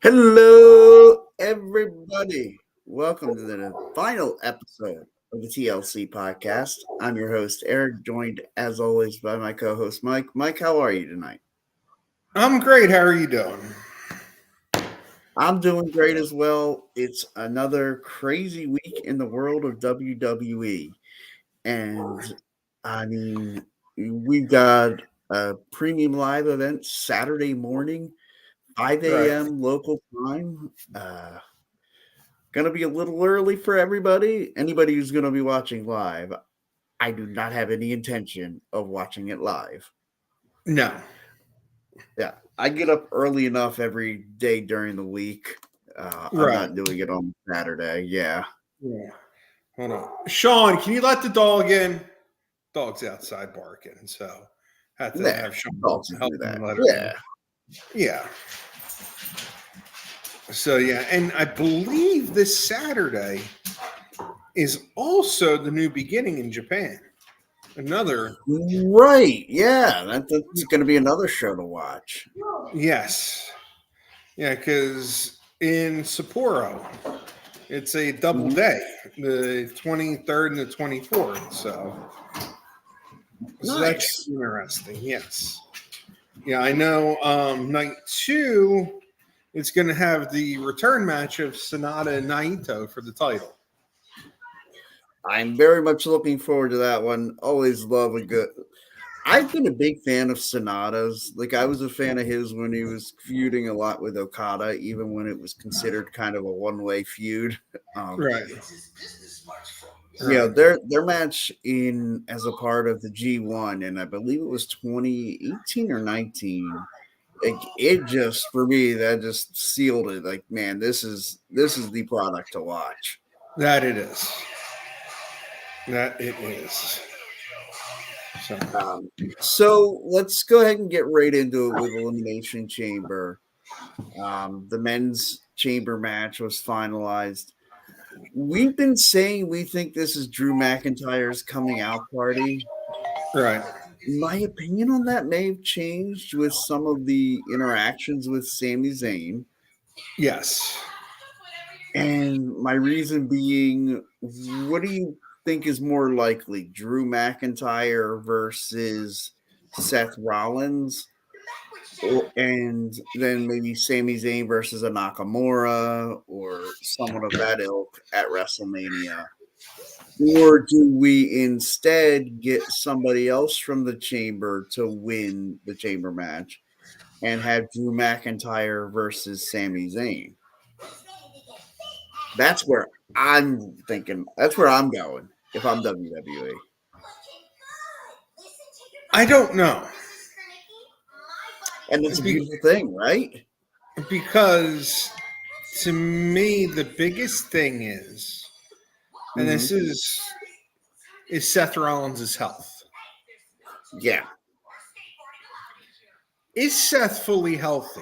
Hello, everybody. Welcome to the final episode of the TLC Podcast. I'm your host, Eric, joined as always by my co host, Mike. Mike, how are you tonight? I'm great. How are you doing? I'm doing great as well. It's another crazy week in the world of WWE. And I mean, we've got a premium live event Saturday morning, 5 Right. a.m. local time. Gonna be a little early for everybody. Anybody who's gonna be watching live, I do not have any intention of watching it live. No. Yeah, I get up early enough every day during the week. I'm Right. not doing it on Saturday. Yeah. Yeah. Hold on. Sean, can you let the dog in? Dog's outside barking, so have to Nah, have Sean dogs help do me that. let her Yeah. in. Yeah. So yeah, and I believe this Saturday is also the new beginning in Japan. Another Right. Yeah. That's gonna be another show to watch. yes. Yeah, because in Sapporo, it's a double Mhm. day, the 23rd and the 24th. So that should Nice. be interesting. Yes. Yeah, I know. Night two, it's going to have the return match of Sonata and Naito for the title. I'm very much looking forward to that one. Always love a good. I've been a big fan of Sonata's. Like I was a fan of his when he was feuding a lot with Okada, even when it was considered kind of a one-way feud. Um, Right. their match in as a part of the G1, and I believe it was 2018 or 19. It just for me that just sealed it. Like, man, this is the product to watch. That it is. That it is. So, So let's go ahead and get right into it with Elimination Chamber. The men's chamber match was finalized. We've been saying we think this is Drew McIntyre's coming out party. right. My opinion on that may have changed with some of the interactions with Sami Zayn. Yes. And my reason being, what do you think is more likely, Drew McIntyre versus Seth Rollins? And then maybe Sami Zayn versus a Nakamura or someone of that ilk at WrestleMania? Or do we instead get somebody else from the chamber to win the chamber match and have Drew McIntyre versus Sami Zayn? That's where I'm thinking. That's where I'm going if I'm WWE. I don't know. And it's a beautiful thing, right? Because to me, the biggest thing is, and this Mm-hmm. is Seth Rollins' health. Yeah. Is Seth fully healthy?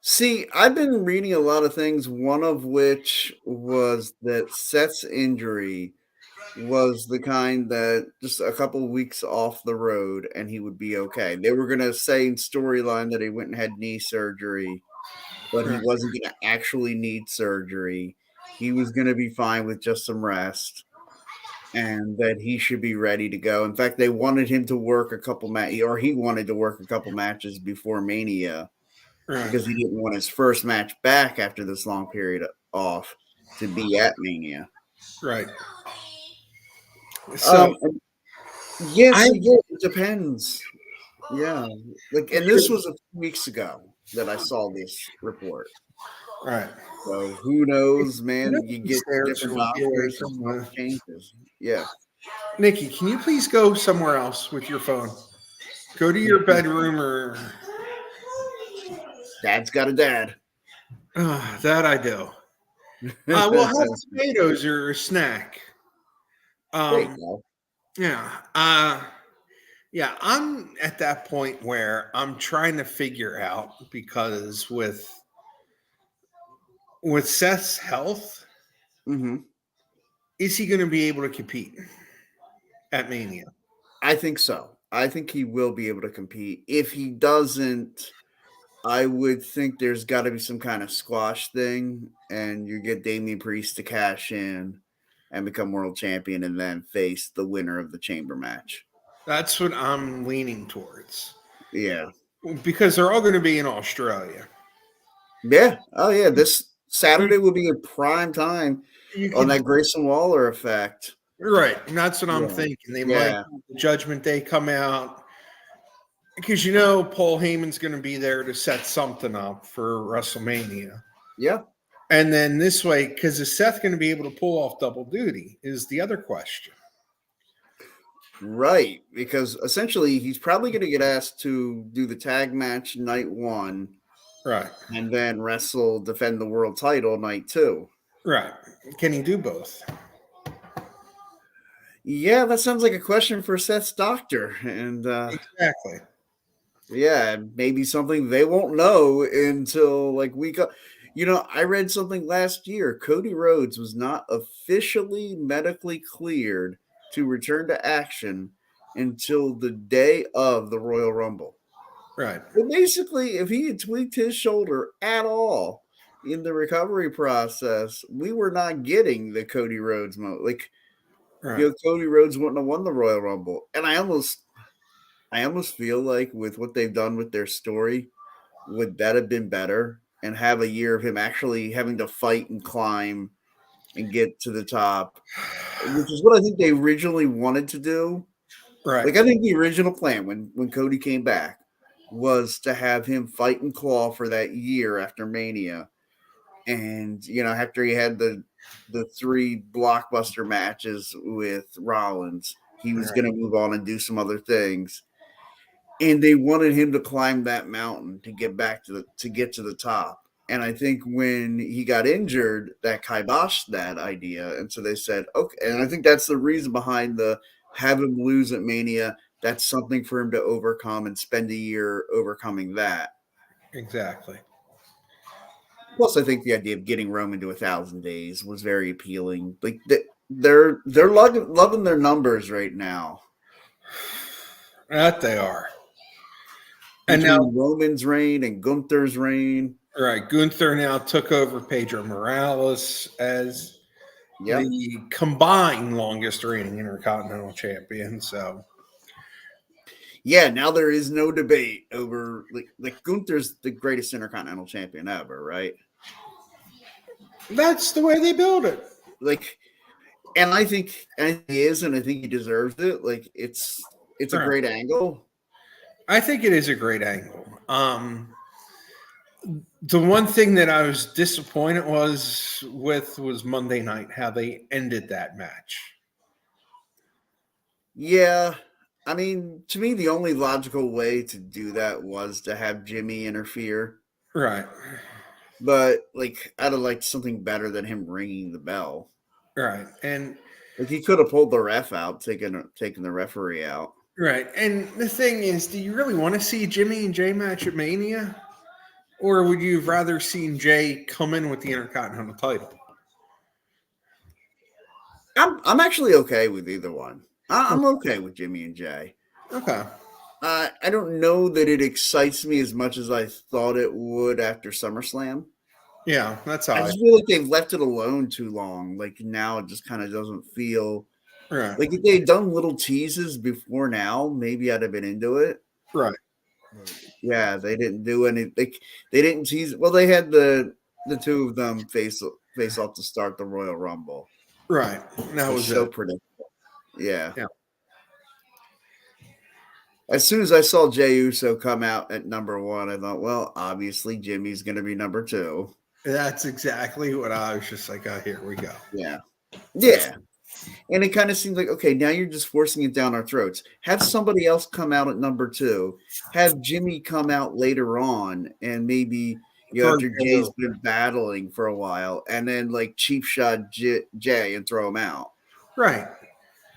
See, I've been reading a lot of things, one of which was that Seth's injury was the kind that just a couple of weeks off the road and he would be okay. They were going to say in storyline that he went and had knee surgery, but he Right. wasn't going to actually need surgery. He was going to be fine with just some rest and that he should be ready to go. In fact, they wanted him to work a couple matches, or he wanted to work a couple matches before Mania Right. because he didn't want his first match back after this long period off to be at Mania. Right. So Yes, I it depends. Yeah, and this was a few weeks ago that I saw this report. right. So who knows, man? You get Stairs different will be away doctors, from stuff changes. Yeah, Nikki, can you please go somewhere else with your phone? Go to your bedroom or Dad's got a dad. that I do. We'll have tomatoes or a snack. There you Um, go. yeah. Yeah, I'm at that point where I'm trying to figure out because with Seth's health, Mm-hmm. is he going to be able to compete at Mania? I think so. I think he will be able to compete. If he doesn't, I would think there's got to be some kind of squash thing, and you get Damian Priest to cash in and become world champion, and then face the winner of the chamber match. That's what I'm leaning towards Yeah, because they're all going to be in Australia. yeah. Oh, yeah. This Saturday will be a prime time You on could that Grayson Waller effect. right, and that's what I'm Yeah, thinking. They might yeah, have the Judgment Day come out because you know Paul Heyman's going to be there to set something up for WrestleMania. yeah. And then this way, because is Seth going to be able to pull off double duty? Is the other question. Right, because essentially he's probably going to get asked to do the tag match night one, Right, and then defend the world title night two. right. Can he do both? Yeah, that sounds like a question for Seth's doctor, and Exactly. yeah, maybe something they won't know until like we go. I read something last year. Cody Rhodes was not officially medically cleared to return to action until the day of the Royal Rumble. Right. But basically, if he had tweaked his shoulder at all in the recovery process, we were not getting the Cody Rhodes mode. Like, Right. Cody Rhodes wouldn't have won the Royal Rumble. And I almost feel like with what they've done with their story, would that have been better? And have a year of him actually having to fight and climb and get to the top, which is what I think they originally wanted to do. Right. Like, I think the original plan when Cody came back was to have him fight and claw for that year after Mania. And, after he had the 3 blockbuster matches with Rollins, he was going to move on and do some other things. And they wanted him to climb that mountain to get to the top. And I think when he got injured, that kiboshed that idea. And so they said, okay. And I think that's the reason behind the have him lose at Mania. That's something for him to overcome and spend a year overcoming that. Exactly. Plus, I think the idea of getting Roman to 1,000 days was very appealing. Like they're loving their numbers right now. That they are. And now Roman's reign and Gunther's reign. Right. Gunther now took over Pedro Morales as the combined longest reigning Intercontinental Champion. So, yeah, now there is no debate over like Gunther's the greatest Intercontinental Champion ever, right? That's the way they build it. Like, and I think he is, and I think he deserves it. Like, it's a great angle. I think it is a great angle. The one thing that I was disappointed was Monday night, how they ended that match. Yeah. I mean, to me, the only logical way to do that was to have Jimmy interfere. Right. But, like, I'd have liked something better than him ringing the bell. Right. And like, he could have pulled the ref out, taken the referee out. Right. And the thing is, do you really want to see Jimmy and Jay match at Mania? Or would you have rather seen Jay come in with the Intercontinental title? I'm actually okay with either one. I'm okay with Jimmy and Jay. Okay. I don't know that it excites me as much as I thought it would after SummerSlam. Yeah, that's how I just feel like they've left it alone too long. Like, now it just kind of doesn't feel right. Like, if they had done little teases before now, maybe I'd have been into it. Right. Yeah, they didn't do any. They didn't tease. Well, they had the two of them face off to start the Royal Rumble. Right. That was so it. predictable. Yeah. Yeah. As soon as I saw Jey Uso come out at number 1, I thought, well, obviously Jimmy's going to be number 2. That's exactly what I was just like, oh, here we go. Yeah. Yeah. And it kind of seems like, okay, now you're just forcing it down our throats. Have somebody else come out at number 2. Have Jimmy come out later on, and maybe after Jay's been battling for a while, and then like cheap shot Jay and throw him out. Right.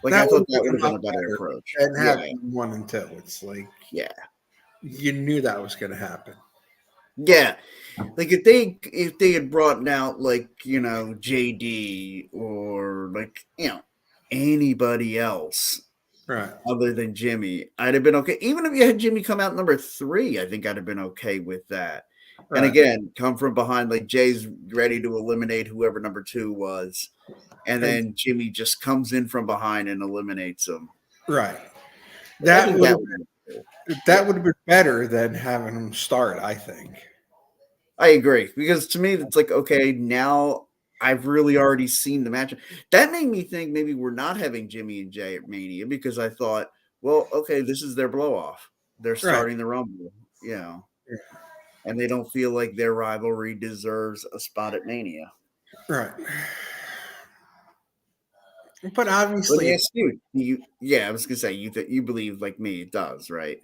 Like, I thought that would have been a better approach. And have 1 and 2. It's like, yeah, you knew that was going to happen. Yeah. Like, if they had brought out, like, JD or, like, anybody else, Right. other than Jimmy. I'd have been okay. Even if you had Jimmy come out number 3, I think I'd have been okay with that. And Right. again, come from behind, like Jay's ready to eliminate whoever number 2 was. And then Jimmy just comes in from behind and eliminates him. Right. I That think would that have would have been cool. that would have been better than having him start, I think. I agree. Because to me, it's like, okay, now I've really already seen the match. That made me think maybe we're not having Jimmy and Jay at Mania because I thought, well, okay, this is their blow off. They're Right. starting the Rumble, and they don't feel like their rivalry deserves a spot at Mania. Right. But Let me obviously ask you, I was gonna say you believe like me, it does, right?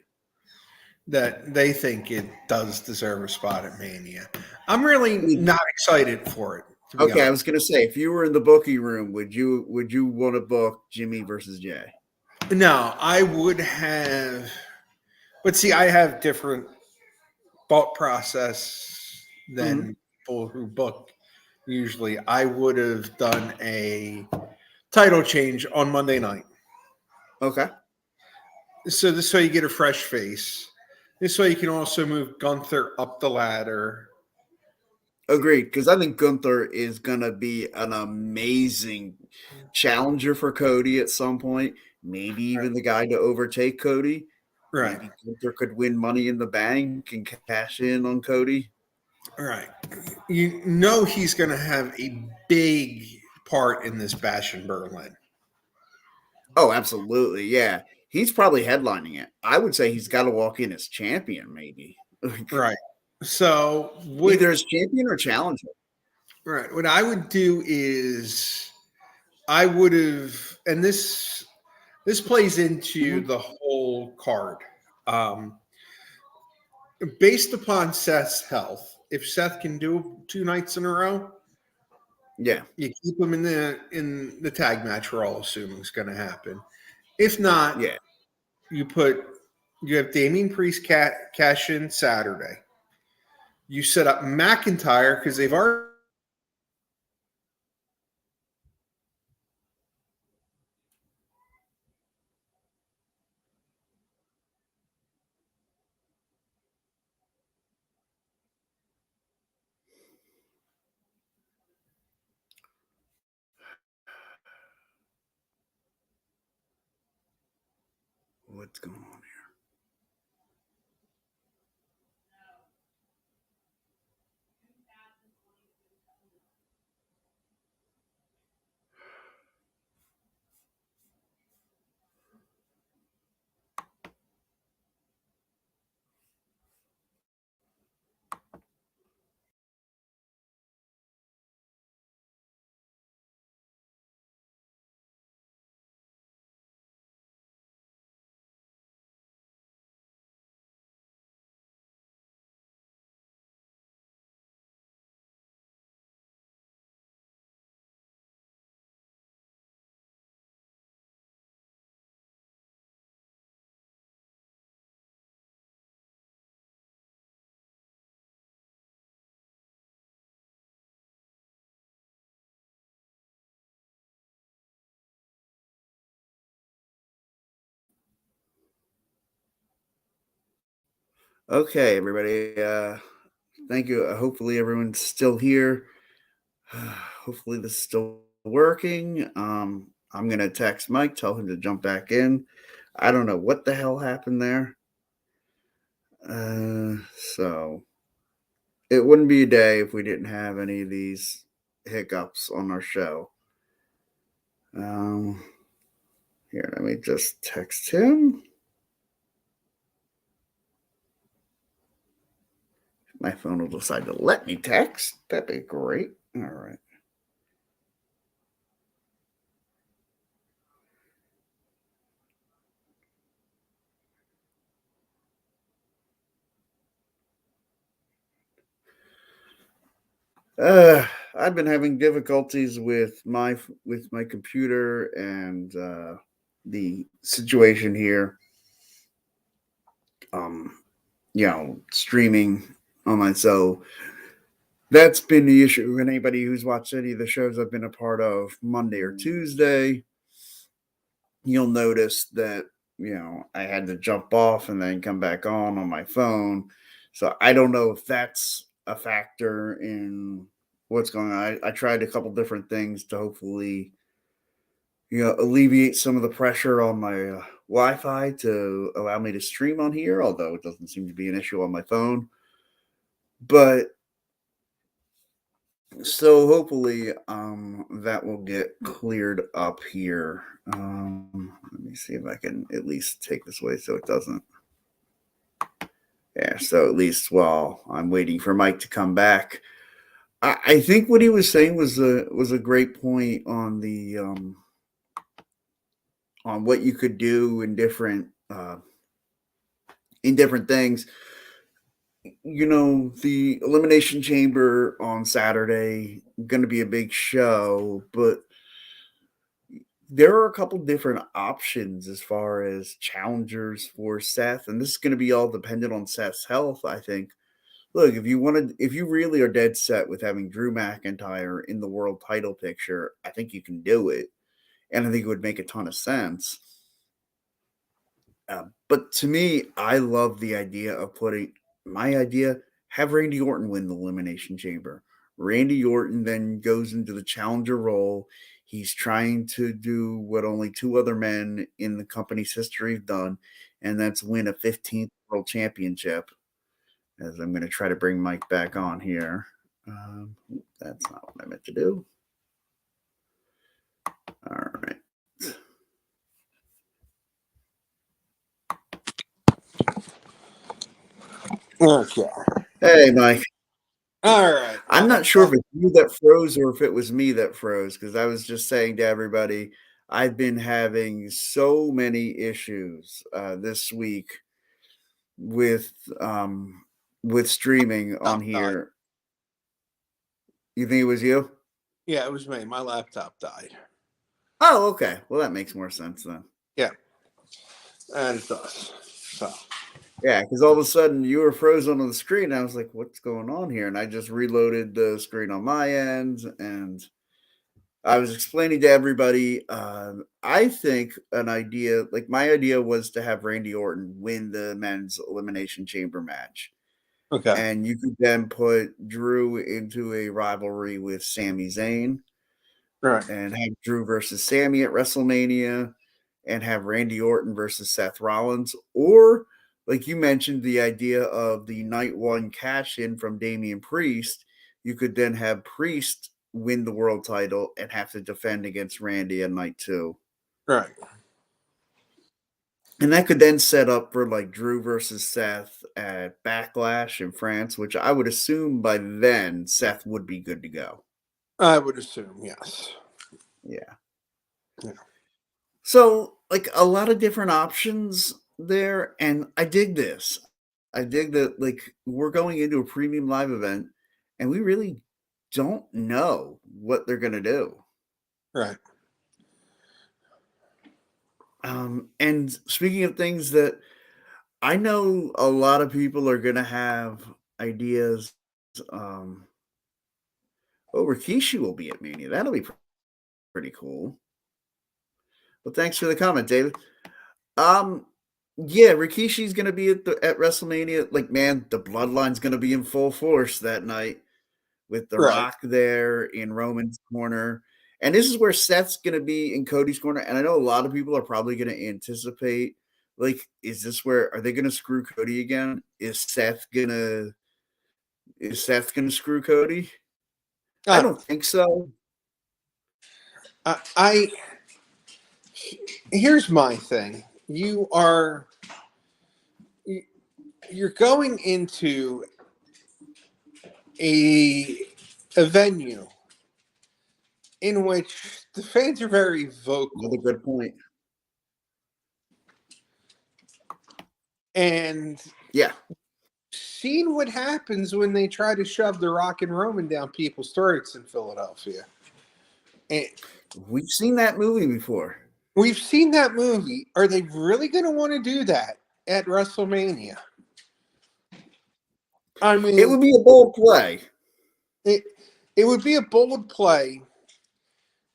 that they think it does deserve a spot at Mania. I'm really not excited for it, to be Okay, I honest. was gonna say, if you were in the booking room, would you want to book Jimmy versus Jay? No, I would have, but see, I have different thought process than people who book. Usually, I would have done a title change on Monday night. Okay. So this way you get a fresh face. This way you can also move Gunther up the ladder. Agreed, because I think Gunther is gonna be an amazing challenger for Cody at some point. Maybe even the guy to overtake Cody. Right. Maybe Gunther could win Money in the Bank and cash in on Cody. Right. You know he's going to have a big part in this Bash in Berlin. Oh, absolutely, yeah. He's probably headlining it. I would say he's got to walk in as champion, maybe. Right. So Either as champion or challenger. Right. What I would do is I would have, and this plays into the whole card. Based upon Seth's health, if Seth can do 2 nights in a row, Yeah. you keep him in the tag match. We're all assuming is going to happen. If not, Yeah. you have Damian Priest cash in Saturday. You set up McIntyre because they've already. What's going on here? Okay, everybody. Thank you. Hopefully everyone's still here. Hopefully this is still working. I'm gonna text Mike, tell him to jump back in. I don't know what the hell happened there. So it wouldn't be a day if we didn't have any of these hiccups on our show. Here, let me just text him. My phone will decide to let me text. That'd be great. All right. I've been having difficulties with my computer and the situation here. Streaming on my so that's been the issue. And anybody who's watched any of the shows I've been a part of Monday or Tuesday, you'll notice that, I had to jump off and then come back on my phone. So I don't know if that's a factor in what's going on. I tried a couple different things to hopefully, alleviate some of the pressure on my Wi-Fi to allow me to stream on here, although it doesn't seem to be an issue on my phone. But so hopefully that will get cleared up here. Let me see if I can at least take this away so it doesn't. Yeah, so at least while I'm waiting for Mike to come back, I think what he was saying was a great point on the on what you could do in different things. The Elimination Chamber on Saturday going to be a big show, but there are a couple different options as far as challengers for Seth, and this is going to be all dependent on Seth's health, I think. Look, if you really are dead set with having Drew McIntyre in the world title picture, I think you can do it, and I think it would make a ton of sense. But to me, I love the idea of have Randy Orton win the Elimination Chamber. Randy Orton then goes into the challenger role. He's trying to do what only two other men in the company's history have done, and that's win a 15th world championship. As I'm going to try to bring Mike back on here. That's not what I meant to do. All right. Okay. Hey, Mike. All right. I'm not sure if it's you that froze or if it was me that froze, because I was just saying to everybody, I've been having so many issues this week with streaming on here. You think it was you? Yeah, it was me. My laptop died. Oh, okay. Well, that makes more sense then. Yeah, and it does. So. Yeah, because all of a sudden you were frozen on the screen. And I was like, what's going on here? And I just reloaded the screen on my end, and I was explaining to everybody, I think my idea was to have Randy Orton win the men's Elimination Chamber match. Okay. And you could then put Drew into a rivalry with Sami Zayn. Right. And have Drew versus Sami at WrestleMania, and have Randy Orton versus Seth Rollins. Or, like you mentioned, the idea of the night one cash in from Damian Priest, you could then have Priest win the world title and have to defend against Randy at night two. Right. And that could then set up for like Drew versus Seth at Backlash in France, which I would assume by then Seth would be good to go. I would assume, yes. Yeah. Yeah. So, like, a lot of different options there, and I dig this. I dig that, like, we're going into a premium live event, and we really don't know what they're going to do. Right. And speaking of things that I know a lot of people are going to have ideas. Rikishi will be at Mania. That'll be pretty cool. Well, thanks for the comment, David. Yeah, Rikishi's gonna be at WrestleMania. Like, man, the Bloodline's gonna be in full force that night with The Rock there in Roman's corner. And this is where Seth's gonna be in Cody's corner. And I know a lot of people are probably gonna anticipate, like, are they gonna screw Cody again? Is Seth gonna screw Cody? I don't think so. Here's my thing. You're going into a venue in which the fans are very vocal. Another good point. And yeah, seen what happens when they try to shove The Rock and Roman down people's throats in Philadelphia. And we've seen that movie before. We've seen that movie. Are they really going to want to do that at WrestleMania? I mean, it would be a bold play. It would be a bold play,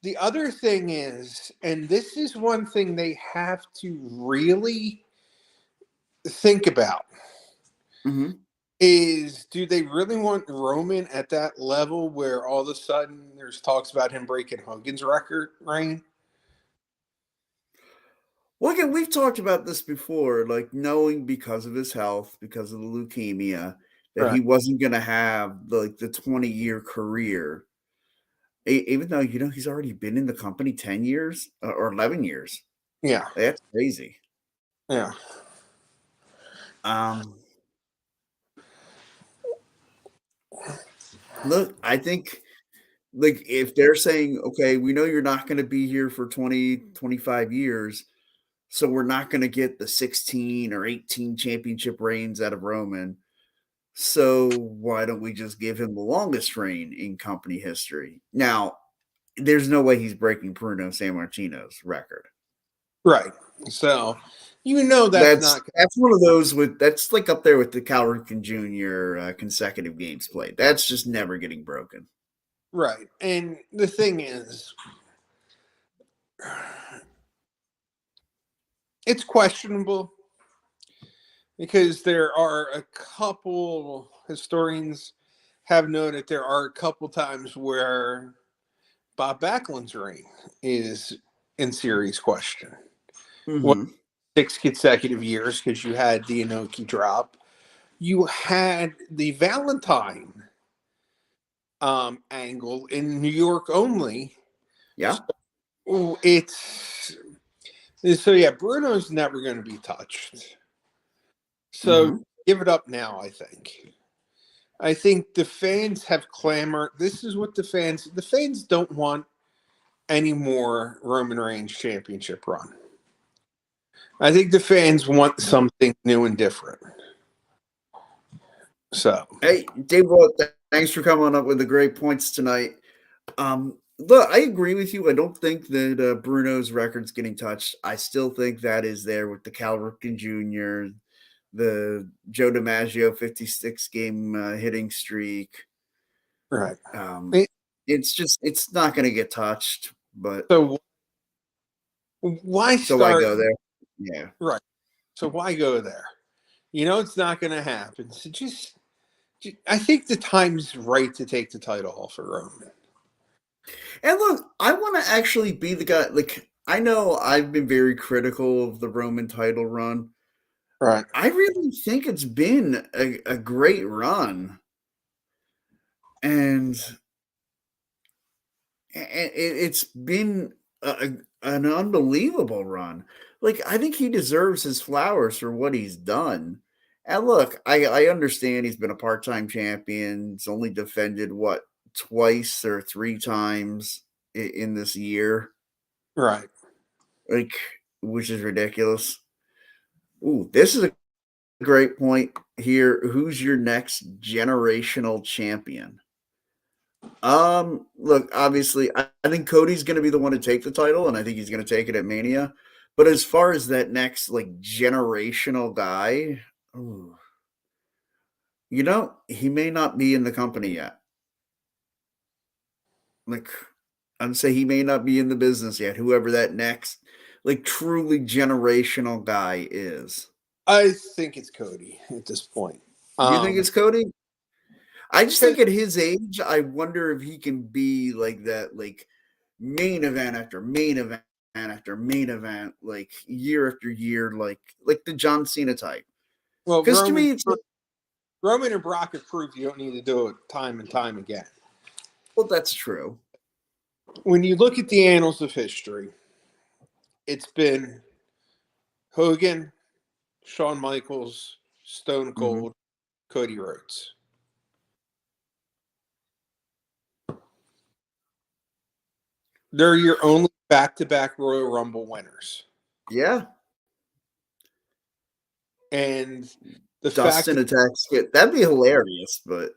The other thing is, and this is one thing they have to really think about, Mm-hmm. is do they really want Roman at that level where all of a sudden there's talks about him breaking Hogan's record reign? Well, again, we've talked about this before, like knowing because of his health, because of the leukemia, that he Right. wasn't going to have like the 20-year career, even though, he's already been in the company 10 years or 11 years. Yeah. That's crazy. Yeah. Um, Look, I think, like, if they're saying, okay, we know you're not going to be here for 20, 25 years, so we're not going to get the 16 or 18 championship reigns out of Roman. So why don't we just give him the longest reign in company history? Now, there's no way he's breaking Bruno Sammartino's record. Right. So, that's not That's one of those that's like up there with the Cal Ripken Jr. Consecutive games played. That's just never getting broken. right. And the thing is, it's questionable because there are a couple historians have noted there are a couple times where Bob Backlund's reign is in serious question. What, Mm-hmm. 6 consecutive years, because you had the Inoki drop, you had the Valentine angle in New York only. Yeah. So yeah, Bruno's never going to be touched. So Mm-hmm. give it up now, I think. I think the fans have clamored. This is what the fans don't want any more Roman Reigns championship run. I think the fans want something new and different. So, Hey, Dave, thanks for coming up with the great points tonight. Look, I agree with you. I don't think that Bruno's record's getting touched. I still think that is there with the Cal Ripken Jr., the Joe DiMaggio 56 game hitting streak. right. It's not going to get touched, but So why so why start? go there? Yeah. Right. So why go there? It's not going to happen. So I think the time's right to take the title off for Roman. And look, I want to actually be the guy. Like, I know I've been very critical of the Roman title run. Right. I really think it's been a great run. And it's been an unbelievable run. Like, I think he deserves his flowers for what he's done. And look, I understand he's been a part-time champion. He's only defended, what, twice or 3 times in this year. Right. Like, which is ridiculous. Ooh, this is a great point here. Who's your next generational champion? Look, obviously, I think Cody's going to be the one to take the title, and I think he's going to take it at Mania. But as far as that next like generational guy, ooh, he may not be in the company yet. Like, I'd say he may not be in the business yet. Whoever that next, like, truly generational guy is. I think it's Cody at this point. You think it's Cody? I just think at his age, I wonder if he can be like that, like main event after main event after main event, like year after year, like the John Cena type. Well, Because to me, Roman and Brock have proved you don't need to do it time and time again. Well, that's true. When you look at the annals of history, it's been Hogan, Shawn Michaels, Stone Cold, Cody Rhodes. They're your only back-to-back Royal Rumble winners. Yeah. And the Dustin attacks it. That'd be hilarious, but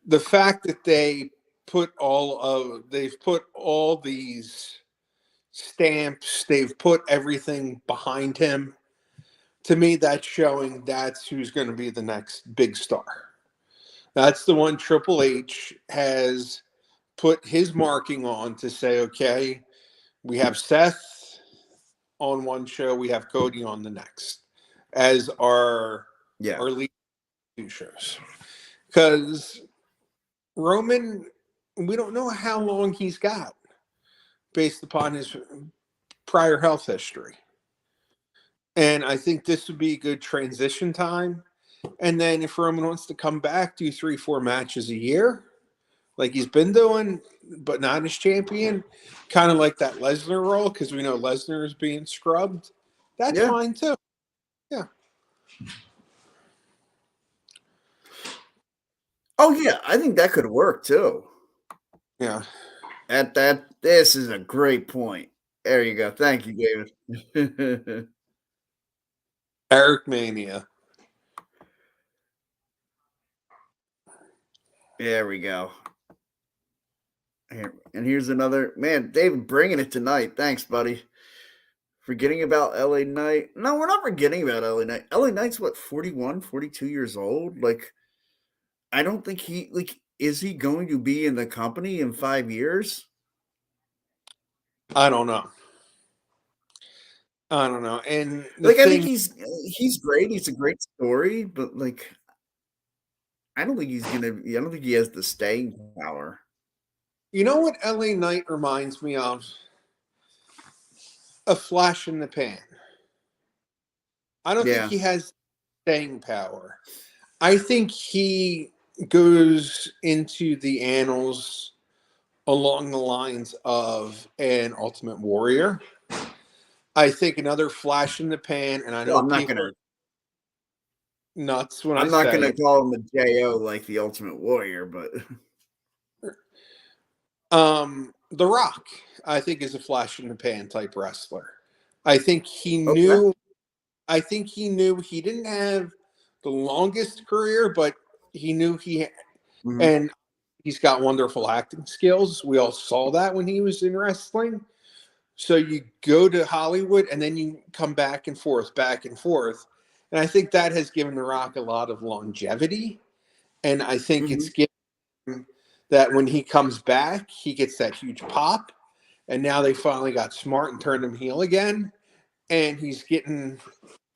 the fact that they've put all these stamps, they've put everything behind him. To me, that's showing that's who's going to be the next big star. That's the one Triple H has put his marking on to say, okay, we have Seth on one show, we have Cody on the next as our lead two shows. Because Roman, we don't know how long he's got based upon his prior health history. And I think this would be a good transition time. And then if Roman wants to come back, do 3-4 matches a year, like he's been doing, but not as champion, kind of like that Lesnar role, because we know Lesnar is being scrubbed. That's fine too. Yeah. Oh yeah, I think that could work too. Yeah. This is a great point. There you go. Thank you, David. Eric Mania. There we go. And here's another man, David, bringing it tonight. Thanks, buddy. Forgetting about LA Knight. No, we're not forgetting about LA Knight. LA Knight's what, 41, 42 years old? Like, I don't think is he going to be in the company in 5 years? I don't know. And I think he's great. He's a great story, but I don't think he has the staying power. You know what LA Knight reminds me of? A flash in the pan. I don't think he has staying power. I think he goes into the annals along the lines of an Ultimate Warrior. I think another flash in the pan, and I know I'm not gonna nuts when I'm not gonna call him a JO like the Ultimate Warrior, but The Rock, I think, is a flash in the pan type wrestler. I think he knew. I think he knew he didn't have the longest career, but he knew he had, and he's got wonderful acting skills. We all saw that when he was in wrestling. So you go to Hollywood and then you come back and forth. And I think that has given The Rock a lot of longevity. And I think it's given him that when he comes back, he gets that huge pop. And now they finally got smart and turned him heel again. And he's getting...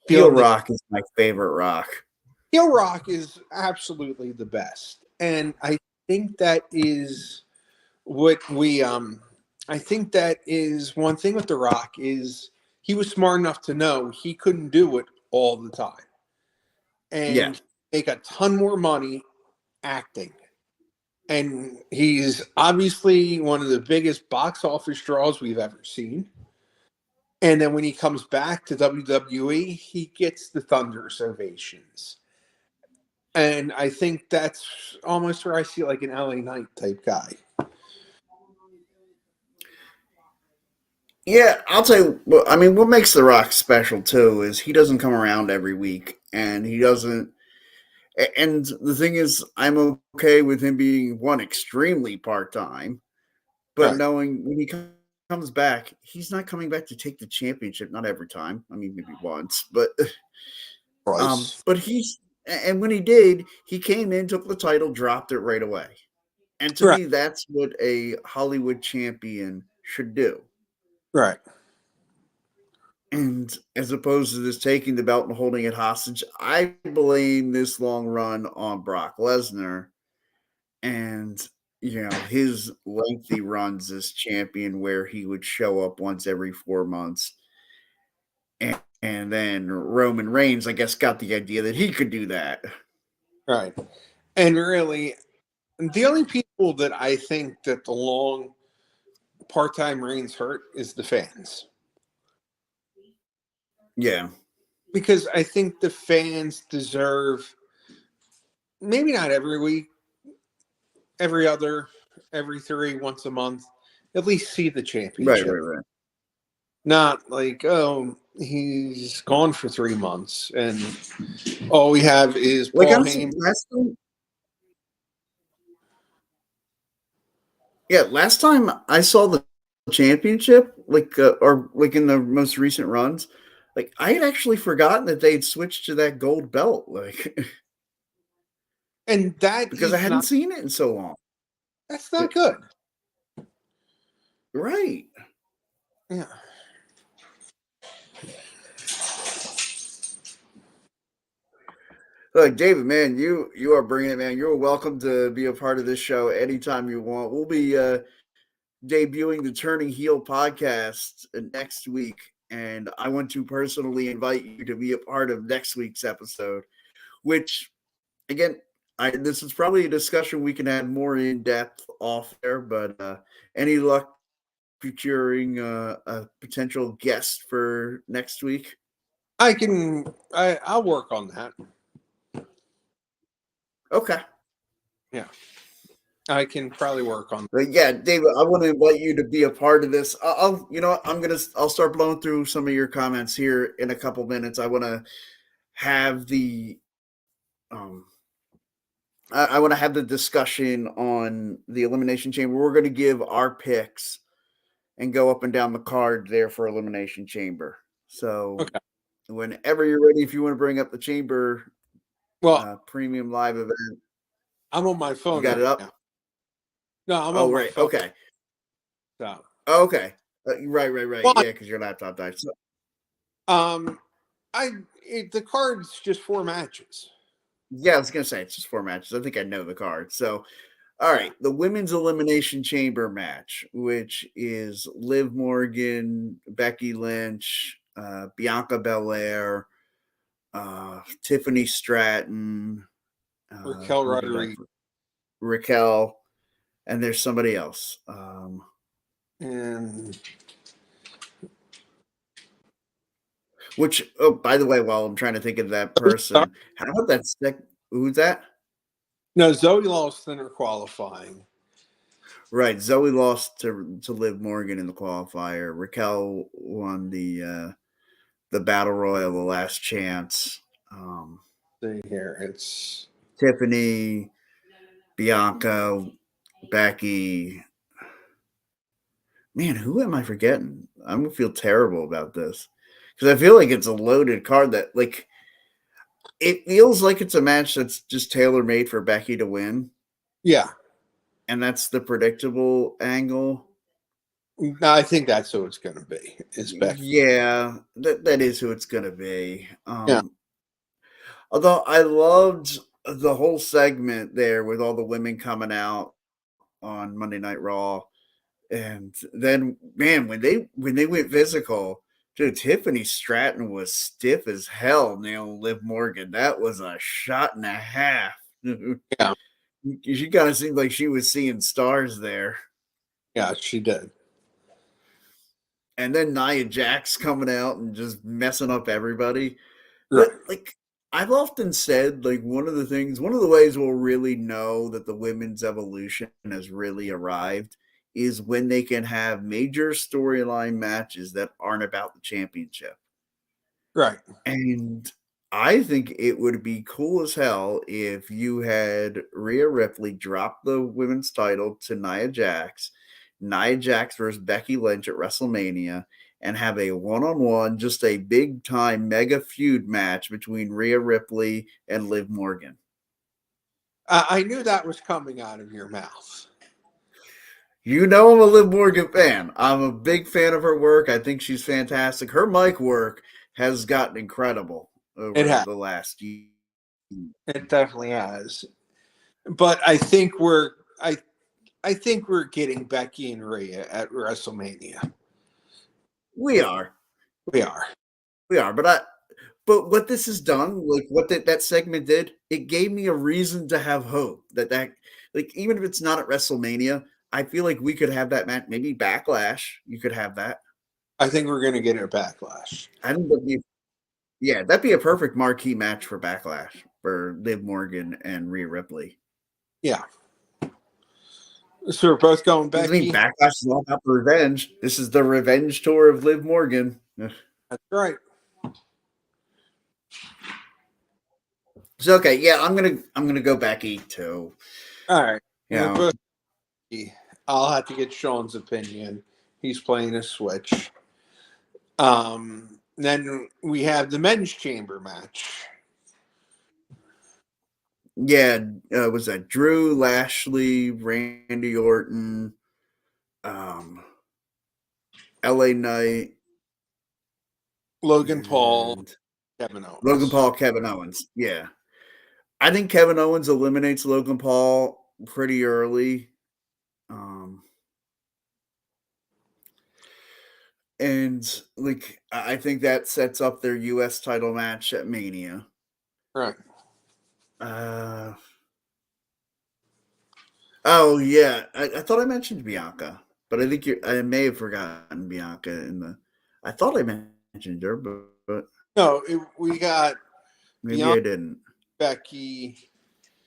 Heel Rock is my favorite Rock. Heel Rock is absolutely the best. And I think that is what we... I think that is one thing with The Rock is he was smart enough to know he couldn't do it all the time. And make a ton more money acting. And he's obviously one of the biggest box office draws we've ever seen. And then when he comes back to WWE, he gets the thunderous ovations. And I think that's almost where I see like an LA Knight type guy. Yeah, I'll tell you. I mean, what makes The Rock special too is he doesn't come around every week, and he doesn't. And the thing is, I'm okay with him being extremely part time, but knowing when he comes back, he's not coming back to take the championship. Not every time. I mean, maybe once, but and when he did, he came in, took the title, dropped it right away. And to me, that's what a Hollywood champion should do. Right. And as opposed to this taking the belt and holding it hostage, I blame this long run on Brock Lesnar and, his lengthy runs as champion where he would show up once every 4 months. And then Roman Reigns, I guess, got the idea that he could do that. Right. And really, the only people that I think that the long part-time Reigns hurt is the fans. Yeah. Because I think the fans deserve, maybe not every week, every other, every 3, once a month, at least see the championship. Right. Not like, oh, he's gone for 3 months and all we have is Paul Heyman. Last time I saw the championship, or in the most recent runs, I had actually forgotten that they'd switched to that gold belt, and that because I hadn't seen it in so long. That's not good. Right. Yeah. Look, David, man, you are bringing it, man. You're welcome to be a part of this show anytime you want. We'll be debuting the Turning Heel podcast next week, and I want to personally invite you to be a part of next week's episode. Which, again, this is probably a discussion we can have more in depth off there. But any luck procuring a potential guest for next week? I'll work on that. Okay. Yeah. I can probably work on that. But yeah, David, I want to invite you to be a part of this. I'll you know what, I'll start blowing through some of your comments here in a couple minutes. I want to have the um I want to have the discussion on the Elimination Chamber. We're going to give our picks and go up and down the card there for Elimination Chamber. So Okay. whenever you're ready, if you want to bring up the Chamber Well, premium live event, I'm on my phone. you got right it up? now. No, I'm Oh, on my right. phone. Okay. So, Okay. Right. well, Yeah, because your laptop died. So, the card's just 4 matches. yeah, I was going to say it's just 4 matches. I think I know the card. So, all right. The Women's Elimination Chamber match, which is Liv Morgan, Becky Lynch, Bianca Belair, Tiffany Stratton, Raquel who did I Rodriguez. Raquel, and there's somebody else. And Which, oh, by the way, while I'm trying to think of that person, how about that? Who's that? no, Zoe lost in her qualifying. Right, Zoe lost to Liv Morgan in the qualifier. Raquel won the battle royal, the last chance. See here, it's Tiffany, Bianca, Becky. Man, who am I forgetting? I'm gonna feel terrible about this because I feel like it's a loaded card that, like, it feels like it's a match that's just tailor made for Becky to win. yeah. And that's the predictable angle. No, I think that's who it's going to be. Is Becky? Yeah, that is who it's gonna be. Yeah. Although I loved the whole segment there with all the women coming out on Monday Night Raw, and then man, when they went physical, dude, Tiffany Stratton was stiff as hell. Nailing Liv Morgan, that was a shot and a half. Yeah. She kind of seemed like she was seeing stars there. Yeah, she did. And then Nia Jax coming out and just messing up everybody. Right. But, like, I've often said, like, one of the ways we'll really know that the women's evolution has really arrived is when they can have major storyline matches that aren't about the championship. Right. And I think it would be cool as hell if you had Rhea Ripley drop the women's title to Nia Jax versus Becky Lynch at WrestleMania, and have a one-on-one, just a big-time mega feud match between Rhea Ripley and Liv Morgan. I knew that was coming out of your mouth. You know I'm a Liv Morgan fan. I'm a big fan of her work. I think she's fantastic. Her mic work has gotten incredible over the last year. It definitely has. But I think we're getting Becky and Rhea at WrestleMania. We are. But what this has done, like what that segment did, it gave me a reason to have hope that like, even if it's not at WrestleMania, I feel like we could have that match. Maybe Backlash, you could have that. I think we're going to get a Backlash. I think that'd be a perfect marquee match for Backlash for Liv Morgan and Rhea Ripley. Yeah. So we're both going Becky. I mean, Backlash is all about revenge. This is the revenge tour of Liv Morgan. That's right. So okay, yeah, I'm gonna go Becky too. All right. Yeah. Both, I'll have to get Sean's opinion. He's playing a switch. Then we have the men's chamber match. Yeah, was that Drew, Lashley, Randy Orton, LA Knight, Logan Paul, and Kevin Logan Owens. Paul, Kevin Owens. Yeah. I think Kevin Owens eliminates Logan Paul pretty early. Um, and like I think that sets up their US title match at Mania. Right. Uh oh yeah. I thought I mentioned Bianca, but I think I may have forgotten Bianca in the I thought I mentioned her, but No, we got maybe Bianca, I didn't. Becky,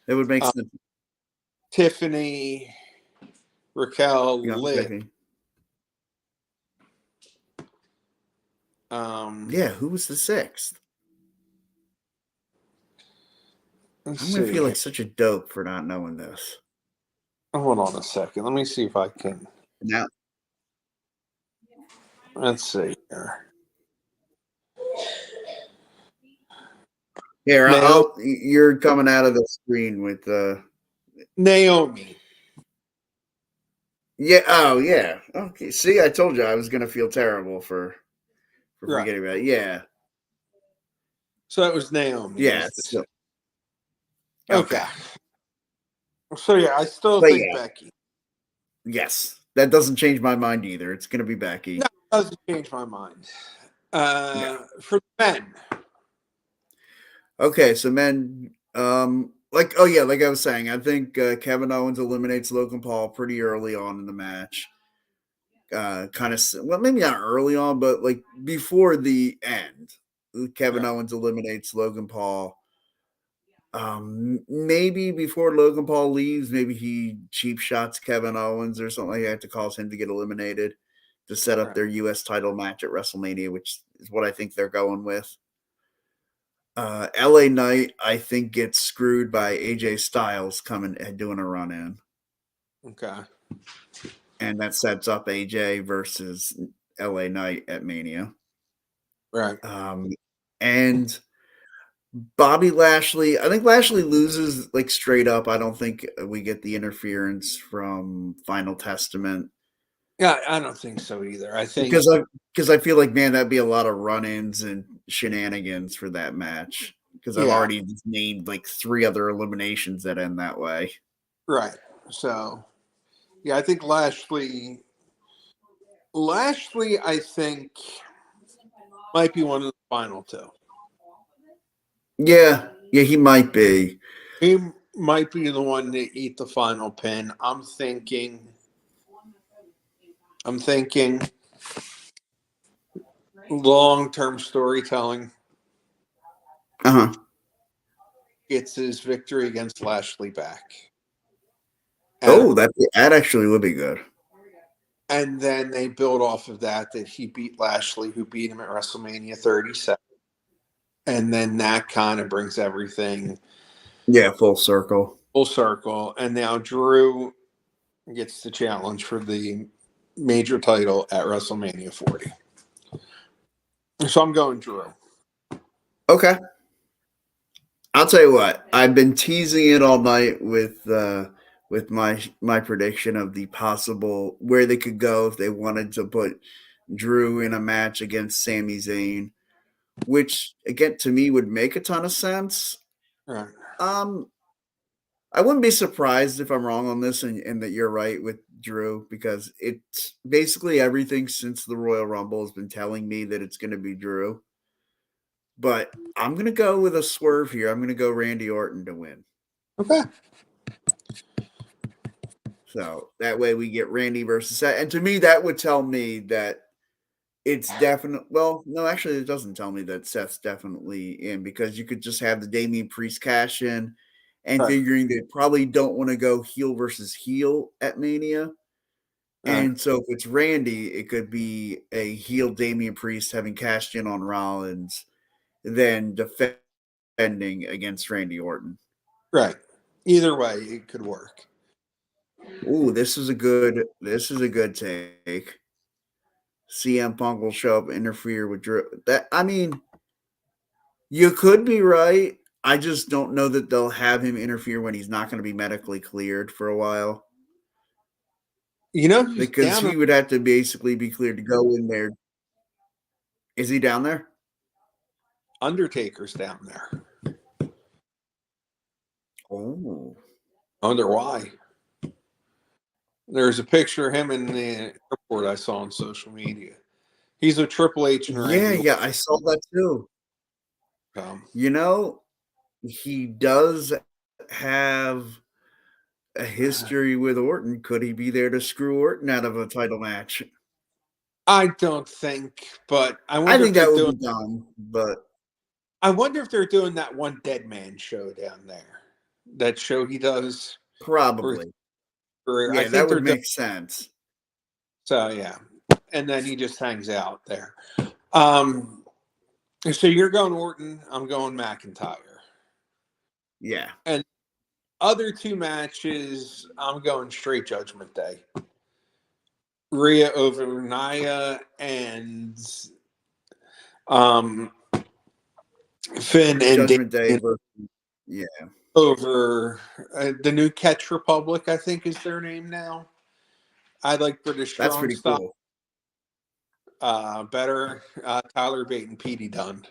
It would make uh, sense. Tiffany, Raquel, Bianca Liv. Becky. Um, Yeah, who was the sixth? let's I'm gonna feel see. like such a dope for not knowing this. Hold on a second. Let me see if I can. Now Let's see here. here, Naomi. you're coming out of the screen with Naomi. yeah, oh yeah. Okay. See, I told you I was gonna feel terrible for Right. forgetting about it. Yeah. So that was Naomi. Yeah. Was the So, okay. okay. So yeah, I still But think yeah, Becky. yes. That doesn't change my mind either. It's gonna be Becky. No, it doesn't change my mind. No. For the men. Okay, so men like oh yeah, like I was saying, I think Kevin Owens eliminates Logan Paul pretty early on in the match. Kind of well, maybe not early on, but like before the end, Kevin Right. Owens eliminates Logan Paul. Maybe before Logan Paul leaves, maybe he cheap shots Kevin Owens or something like that to cause him to get eliminated to set up Right. their US title match at WrestleMania, which is what I think they're going with. LA Knight, I think, gets screwed by AJ Styles coming and doing a run in. Okay. And that sets up AJ versus LA Knight at Mania. Right. And Bobby Lashley, I think Lashley loses like straight up. I don't think we get the interference from Final Testament Yeah, I don't think so either. I think because I feel like man, that'd be a lot of run-ins and shenanigans for that match. Because I've yeah, already named like 3 other eliminations that end that way. right. So yeah, I think Lashley, I think, might be one of the final two. Yeah, he might be. He might be the one to eat the final pin. I'm thinking long-term storytelling Uh huh. gets his victory against Lashley back. Oh, that actually would be good. And then they build off of that he beat Lashley, who beat him at WrestleMania 37. And then that kind of brings everything Yeah, full circle. full circle. And now Drew gets the challenge for the major title at WrestleMania 40. So I'm going Drew. Okay. I'll tell you what. I've been teasing it all night with my prediction of the possible where they could go if they wanted to put Drew in a match against Sami Zayn, which again to me would make a ton of sense. Right. I wouldn't be surprised if I'm wrong on this and that you're right with Drew because it's basically everything since the Royal Rumble has been telling me that it's going to be Drew. But I'm going to go with a swerve here. I'm going to go Randy Orton to win. Okay. So that way we get Randy versus Seth. And to me, that would tell me that it's definitely, well, no, actually, it doesn't tell me that Seth's definitely in because you could just have the Damian Priest cash in and Right. figuring they probably don't want to go heel versus heel at Mania. And so if it's Randy, it could be a heel Damian Priest having cashed in on Rollins, then defending against Randy Orton. Right. Either way, it could work. Ooh, this is a good take. CM Punk will show up, interfere with Drew. That I mean, you could be right. I just don't know that they'll have him interfere when he's not going to be medically cleared for a while. You know who's because down? he would have to basically be cleared to go in there. Is he down there? Undertaker's down there. Oh, I wonder why. There's a picture of him in the airport I saw on social media. He's with Triple H and Randy. yeah, I saw that too. You know, he does have a history with Orton. Could he be there to screw Orton out of a title match? I don't think, but I I wonder think if that they're would doing. be dumb, but I wonder if they're doing that one Dead Man show down there. That show he does. probably. I Yeah, think that they're would make sense. So yeah, and then he just hangs out there. So you're going Orton. I'm going McIntyre. Yeah. And other two matches, I'm going straight Judgment Day. Rhea over Nia and Finn and Judgment Day Damien versus, yeah. over the new Catch Republic, I think is their name now. I like British That's Strong pretty Style cool. better. Tyler Bate and Pete Dunne.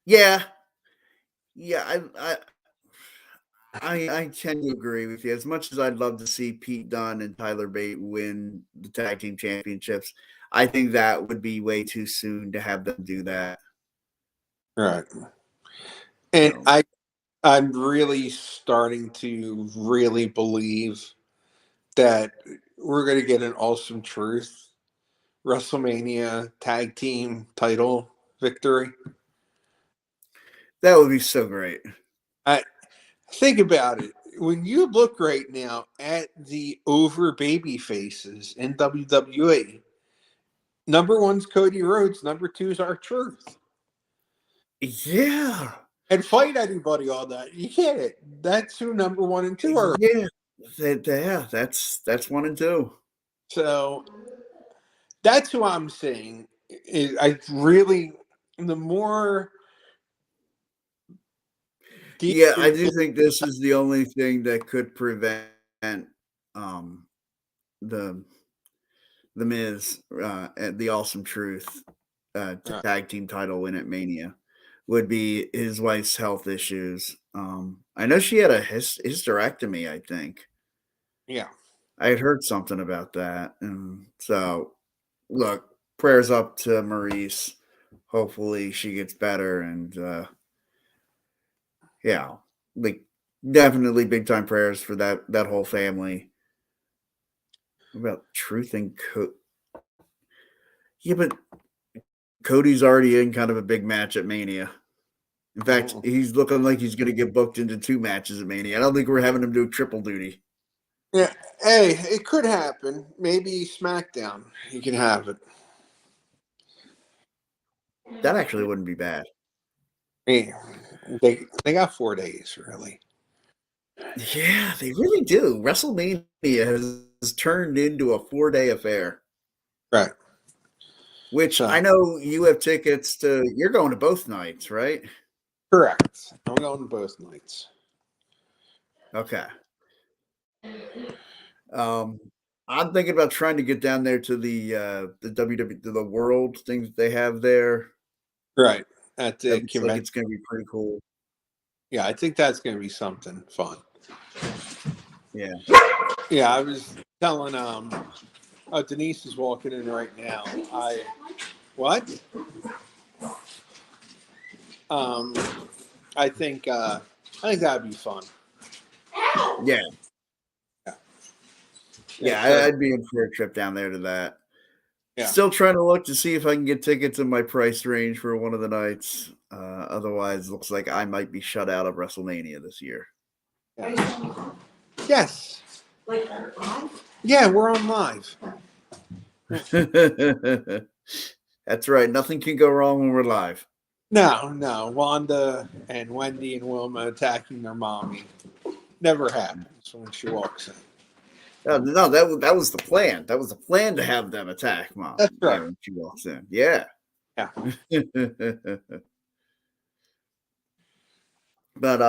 Yeah. Yeah, I tend to agree with you. As much as I'd love to see Pete Dunne and Tyler Bate win the tag team championships, I think that would be way too soon to have them do that. Right. And So. I'm really starting to really believe that we're going to get an Awesome Truth WrestleMania tag team title victory. That would be so great. Think about it. When you look right now at the over baby faces in WWE, number one's Cody Rhodes, number two is R-Truth. Yeah. And fight anybody on that. You can't. That's who number one and two are. Yeah. That's 1 and 2. So that's who I'm saying. I really, the more. Yeah, I do think this is the only thing that could prevent the Miz and the Awesome Truth tag team title win at Mania would be his wife's health issues. I know she had a hysterectomy, I think. Yeah. I had heard something about that. And so, look, prayers up to Maurice. Hopefully she gets better. And, yeah, like definitely big time prayers for that whole family. What about Truth and Yeah, but Cody's already in kind of a big match at Mania. In fact, he's looking like he's going to get booked into 2 matches at Mania. I don't think we're having him do triple duty. Yeah. Hey, it could happen. Maybe SmackDown. You can have it. That actually wouldn't be bad. Yeah. They got 4 days, really. Yeah, they really do. WrestleMania has turned into a 4-day affair. Right. Which I know you have tickets to. You're going to both nights, right? Correct. I'm going to both nights. Okay. I'm thinking about trying to get down there to the WWE, the World things that they have there. Right. At the looks like it's going to be pretty cool. Yeah, I think that's going to be something fun. Yeah. Yeah, I was telling Denise is walking in right now. I think that'd be fun. Yeah. Yeah, I'd be in for a trip down there to that. Yeah. Still trying to look to see if I can get tickets in my price range for one of the nights. Otherwise, looks like I might be shut out of WrestleMania this year. Yeah. Yes. Like live? Yeah, we're on live. That's right. Nothing can go wrong when we're live. No. Wanda and Wendy and Wilma attacking their mommy never happens when she walks in. No, that was the plan. That was the plan to have them attack Mom. That's right. When she walks in. Yeah. But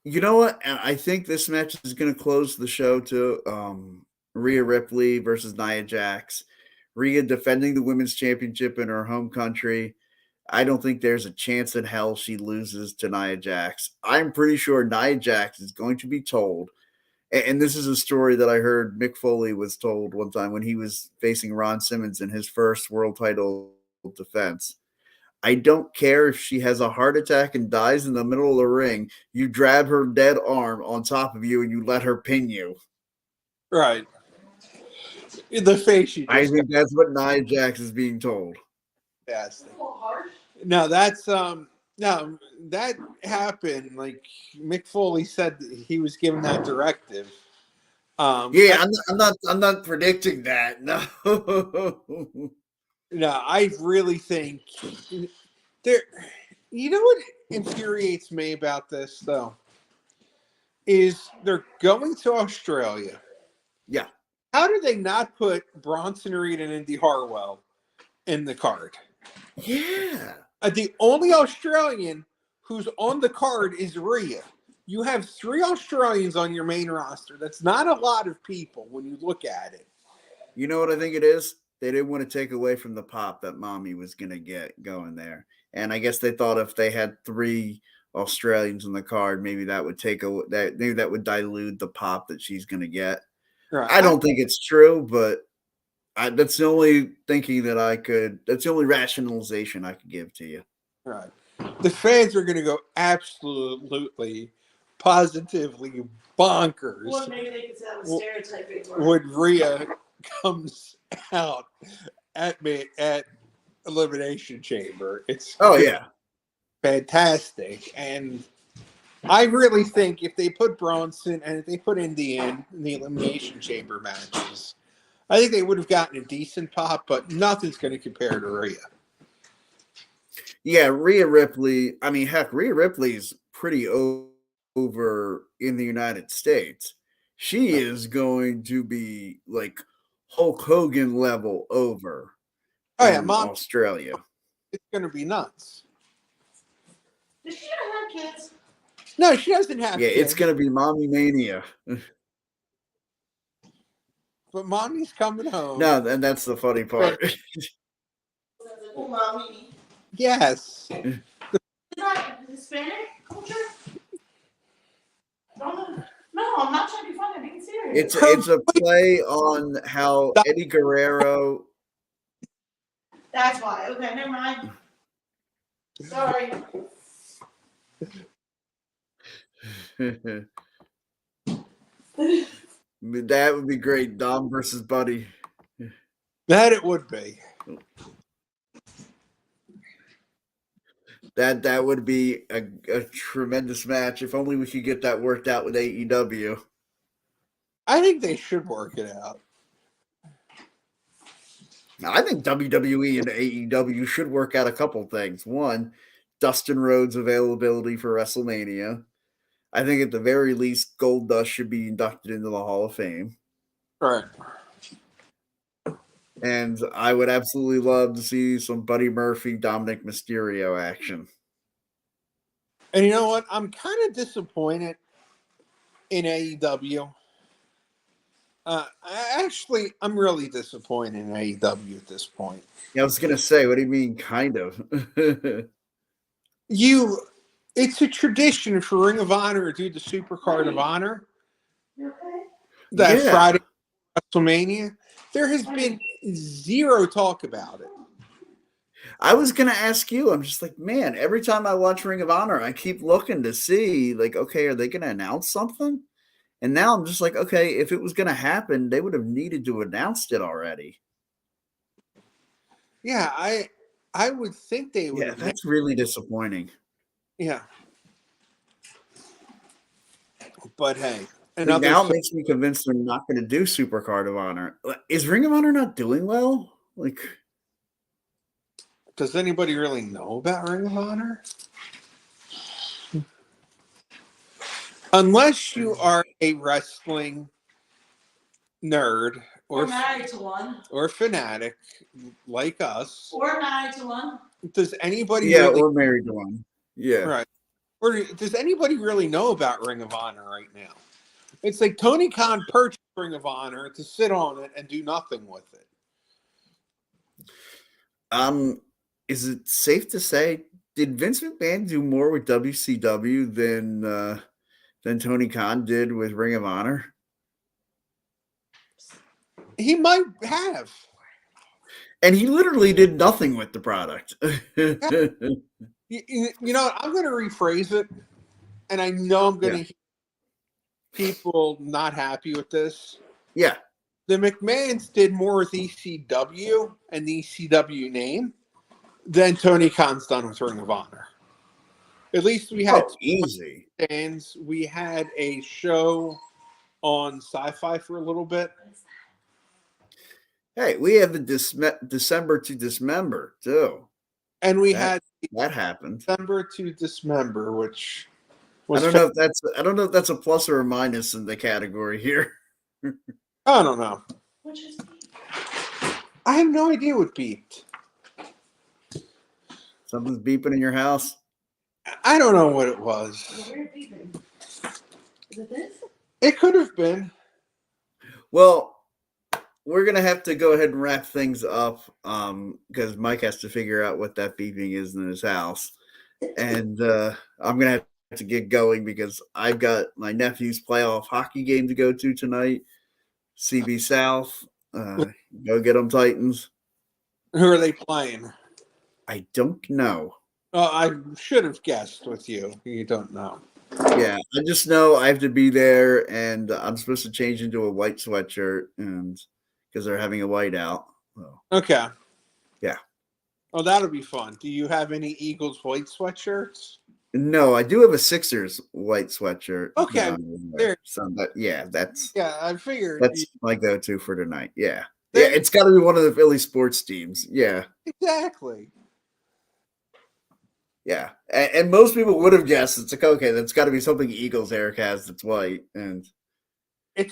You know what? And I think this match is going to close the show to Rhea Ripley versus Nia Jax. Rhea defending the women's championship in her home country. I don't think there's a chance in hell she loses to Nia Jax. I'm pretty sure Nia Jax is going to be told, and this is a story that I heard Mick Foley was told one time when he was facing Ron Simmons in his first world title defense. I don't care if she has a heart attack and dies in the middle of the ring. You grab her dead arm on top of you and you let her pin you. Right. In the face, you just I think that's what Nia Jax is being told. Yes. No, that's no, that happened. Like Mick Foley said, that he was given that directive. Yeah, I'm not predicting that. No. No, I really think there. You know what infuriates me about this though is they're going to Australia. Yeah. How do they not put Bronson Reed and Indy Hartwell in the card? Yeah. The only Australian who's on the card is Rhea. You have 3 Australians on your main roster. That's not a lot of people when you look at it. You know what I think it is? They didn't want to take away from the pop that Mommy was going to get going there. And I guess they thought if they had 3 Australians on the card, maybe that would maybe that would dilute the pop that she's going to get. Right. I don't think it's true, but that's the only thinking that I could. That's the only rationalization I could give to you. Right. The fans are going to go absolutely, positively bonkers. Well, maybe they could say that was stereotyping. When Rhea comes out at Elimination Chamber, it's fantastic, and I really think if they put Bronson and if they put Indy in the Elimination Chamber matches, I think they would have gotten a decent pop, but nothing's going to compare to Rhea. Yeah, Rhea Ripley. I mean, heck, Rhea Ripley's pretty over in the United States. She is going to be like Hulk Hogan level over in Australia. It's going to be nuts. Does she not have kids? No, she doesn't have kids. It's going to be Mommy Mania. But Mommy's coming home. No, and that's the funny part. Mommy. Yes. Is that Hispanic culture? No, I'm not trying to be funny. I'm being serious. It's a play on how Eddie Guerrero. That's why. Okay, never mind. Sorry. That would be great. Dom versus Buddy. That it would be. That would be a tremendous match. If only we could get that worked out with AEW. I think they should work it out. I think WWE and AEW should work out a couple things. One, Dustin Rhodes' availability for WrestleMania. I think at the very least, Goldust should be inducted into the Hall of Fame. Right. And I would absolutely love to see some Buddy Murphy, Dominic Mysterio action. And you know what? I'm kind of disappointed in AEW. I'm really disappointed in AEW at this point. Yeah, I was going to say, what do you mean, kind of? It's a tradition for Ring of Honor to do the Super Card of Honor. That Friday WrestleMania. There has been zero talk about it. I was going to ask you, I'm just like, man, every time I watch Ring of Honor, I keep looking to see, like, okay, are they going to announce something? And now I'm just like, okay, if it was going to happen, they would have needed to announce it already. Yeah, I would think they would. Yeah, that's really disappointing. Yeah. But hey. Now it makes me convinced they're not going to do Super Card of Honor. Is Ring of Honor not doing well? Like, does anybody really know about Ring of Honor? Unless you are a wrestling nerd or married to one, or fanatic like us, or married to one. Does anybody? Yeah, or married to one. Yeah, right. Or does anybody really know about Ring of Honor right now? It's like Tony Khan purchased Ring of Honor to sit on it and do nothing with it. Is it safe to say, did Vince McMahon do more with WCW than Tony Khan did with Ring of Honor? He might have. And he literally did nothing with the product. You know, I'm going to rephrase it, and I know I'm going to hear people not happy with this. Yeah. The McMahons did more with ECW and the ECW name than Tony Khan's done with Ring of Honor. At least we had easy. Fans. We had a show on Sci-Fi for a little bit. Hey, we had the December to Dismember too. And we had that happened. December to Dismember, which was I don't know if that's a plus or a minus in the category here. I don't know. I have no idea what beeped. Something's beeping in your house? I don't know what it was. Is it this? It could have been. Well, we're going to have to go ahead and wrap things up because Mike has to figure out what that beeping is in his house. And I'm going to have to get going because I've got my nephew's playoff hockey game to go to tonight. CB South. Go get them, Titans. Who are they playing? I don't know. I should have guessed with you. You don't know. Yeah, I just know I have to be there, and I'm supposed to change into a white sweatshirt, and because they're having a whiteout. So. Okay. Yeah. Oh, that'll be fun. Do you have any Eagles white sweatshirts? No, I do have a Sixers white sweatshirt. Okay. So that's I figured that's my go-to for tonight. Yeah. Yeah, it's got to be one of the Philly sports teams. Yeah. Exactly. Yeah, and most people would have guessed it's like, okay, that's got to be something Eagles Eric has that's white, and I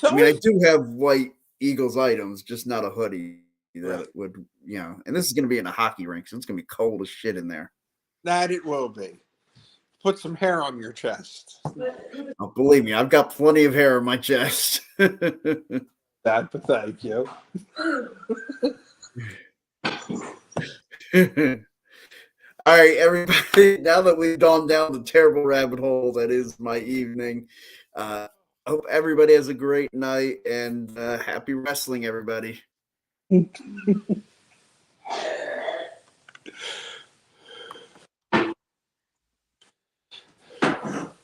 do have white Eagles items, just not a hoodie that would, and this is going to be in a hockey rink, so it's going to be cold as shit in there. That it will be. Put some hair on your chest. Oh, believe me, I've got plenty of hair on my chest. But thank you. All right, everybody, now that we've gone down the terrible rabbit hole that is my evening, hope everybody has a great night and happy wrestling, everybody.